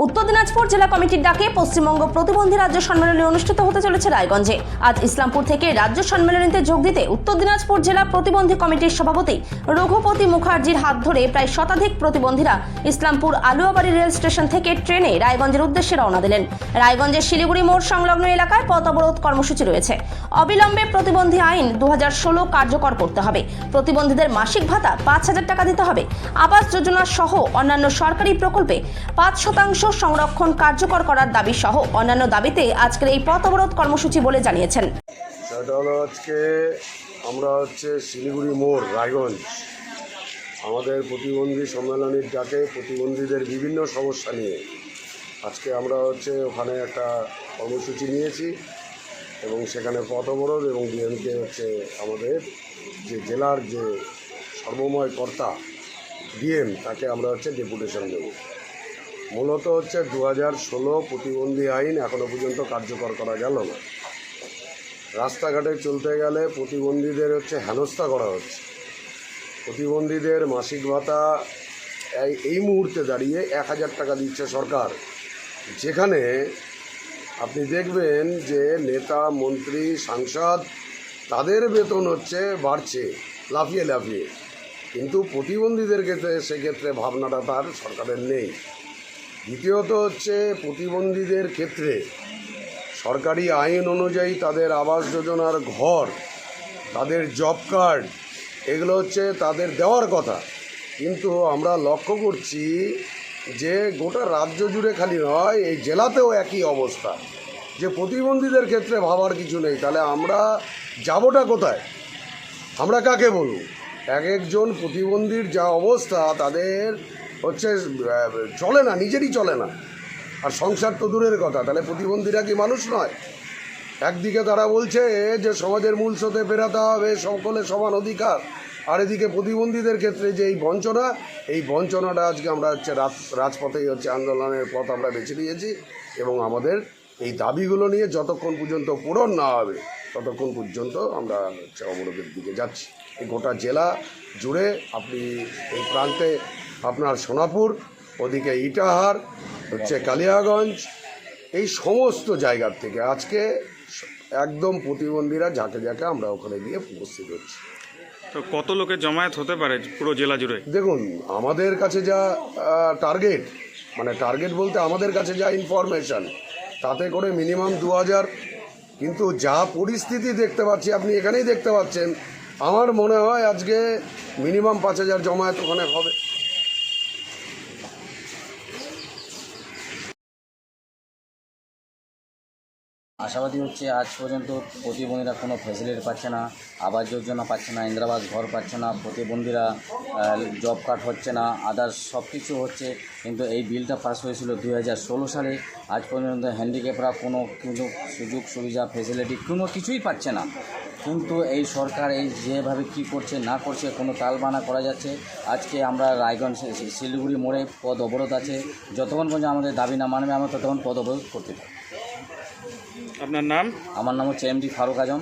উত্তর দিনাজপুর জেলা কমিটির ডাকে পশ্চিমবঙ্গ প্রতিবন্ধী রাজ্য সম্মেলনী অনুষ্ঠিত হতে চলেছে রায়গঞ্জে। আজ ইসলামপুর থেকে রাজ্য সম্মেলনীতে যোগ দিতে উত্তর দিনাজপুর জেলা প্রতিবন্ধী কমিটির সভাপতি রঘুপতি মুখার্জির হাত ধরে প্রায় শতাধিক প্রতিবন্ধীরা ইসলামপুর আলুয়াবাড়ি রেল স্টেশন থেকে ট্রেনে রায়গঞ্জের উদ্দেশ্যে রওনা দিলেন। রায়গঞ্জের শিলিগুড়ি মোড় সংলগ্ন এলাকায় পথ অবরোধ কর্মসূচি রয়েছে। অবিলম্বে প্রতিবন্ধী আইন 2016 কার্যকর করতে হবে। প্রতিবন্ধীদের মাসিক ভাতা 5,000 টাকা দিতে হবে। আবাস যোজনা সহ অন্যান্য সরকারি প্রকল্পে 5% সংরক্ষণ কার্যকর করার দাবি সহ অন্যান্য দাবিতে আজকের এই পথ অবরোধ কর্মসূচি বলে জানিয়েছেন। সেটা হলো আজকে আমরা শিলিগুড়ি মোড় রায়গঞ্জ আমাদের প্রতিবন্ধী সম্মেলনের ডাকে প্রতিবন্ধীদের বিভিন্ন সমস্যা নিয়ে আজকে আমরা ওখানে একটা কর্মসূচি নিয়েছি এবং সেখানে পথ অবরোধ এবং ডিএমকে আমাদের যে জেলার যে সর্বময় কর্তা ডিএম তাকে আমরা ডেপুটেশন দেব। মূলত 2016 প্রতিবন্ধী আইন এখনও পর্যন্ত কার্যকর করা গেল না। রাস্তাঘাটে চলতে গেলে প্রতিবন্ধীদের হেনস্থা করা হচ্ছে। প্রতিবন্ধীদের মাসিক ভাতা এই মুহূর্তে দাঁড়িয়ে 1,000 টাকা দিচ্ছে সরকার, যেখানে আপনি দেখবেন যে নেতা মন্ত্রী সাংসদ তাদের বেতন বাড়ছে লাফিয়ে লাফিয়ে, কিন্তু প্রতিবন্ধীদের ক্ষেত্রে সেক্ষেত্রে ভাবনাটা তার সরকারের নেই। দ্বিতীয়ত প্রতিবন্ধীদের ক্ষেত্রে সরকারি আইন অনুযায়ী তাদের আবাস যোজনার ঘর, তাদের জব কার্ড, এগুলো তাদের দেওয়ার কথা, কিন্তু আমরা লক্ষ্য করছি যে গোটা রাজ্য জুড়ে খালি নয়, এই জেলাতেও একই অবস্থা, যে প্রতিবন্ধীদের ক্ষেত্রে ভাবার কিছু নেই। তাহলে আমরা যাবোটা কোথায়? আমরা কাকে বলব? এক একজন প্রতিবন্ধীর যা অবস্থা, তাদের চলে না, নিজেরই চলে না, আর সংসার তো দূরের কথা। তাহলে প্রতিবন্ধীরা কি মানুষ নয়? একদিকে তারা বলছে যে সমাজের মূল স্রোতে ফেরাতে হবে, সকলের সমান অধিকার, আর এদিকে প্রতিবন্ধীদের ক্ষেত্রে যে এই বঞ্চনাটা আজকে আমরা রাজপথেই আন্দোলনের পথ আমরা বেছে নিয়েছি এবং আমাদের এই দাবিগুলো নিয়ে যতক্ষণ পর্যন্ত পূরণ না হবে ততক্ষণ পর্যন্ত আমরা অবরোধের দিকে যাচ্ছি। এই গোটা জেলা জুড়ে আপনি এই প্রান্তে আপনার সোনাপুর, ওদিকে ইটাহার, কালিয়াগঞ্জ, এই সমস্ত জায়গার থেকে আজকে একদম প্রতিবন্ধীরা ঝাঁকে ঝাঁকে আমরা ওখানে গিয়ে উপস্থিত হচ্ছি। তো কত লোকের জমায়েত হতে পারে পুরো জেলা জুড়ে? দেখুন, আমাদের কাছে যা টার্গেট, টার্গেট বলতে আমাদের কাছে যা ইনফরমেশান, তাতে করে মিনিমাম 2,000, কিন্তু যা পরিস্থিতি দেখতে পাচ্ছি, আপনি এখানেই দেখতে পাচ্ছেন, আমার মনে হয় আজকে মিনিমাম 5,000 জমায়েত ওখানে হবে। আশাবাদী আজ পর্যন্ত প্রতিবন্ধীরা কোনো ফ্যাসিলিটি পাচ্ছে না, আবাস যোজনা পাচ্ছে না, ইন্দিরাবাস ঘর পাচ্ছে না, প্রতিবন্ধীরা জব কার্ড হচ্ছে না, আদার্স সব কিছু হচ্ছে। কিন্তু এই বিলটা পাস হয়েছিল 2016 সালে। আজ পর্যন্ত হ্যান্ডিক্যাপরা কোনো সুযোগ সুবিধা ফ্যাসিলিটি কোনো কিছুই পাচ্ছে না। কিন্তু এই সরকার এই যেভাবে কী করছে না করছে কোনো তালবানা করা যাচ্ছে। আজকে আমরা রায়গঞ্জ শিলিগুড়ি মোড়ে পথ অবরোধ আছে। যতক্ষণ পর্যন্ত আমাদের দাবি না মানবে আমরা ততক্ষণ পথ অবরোধ করতে পারি। আপনার নাম? আমার নাম MD ফারুক আজম।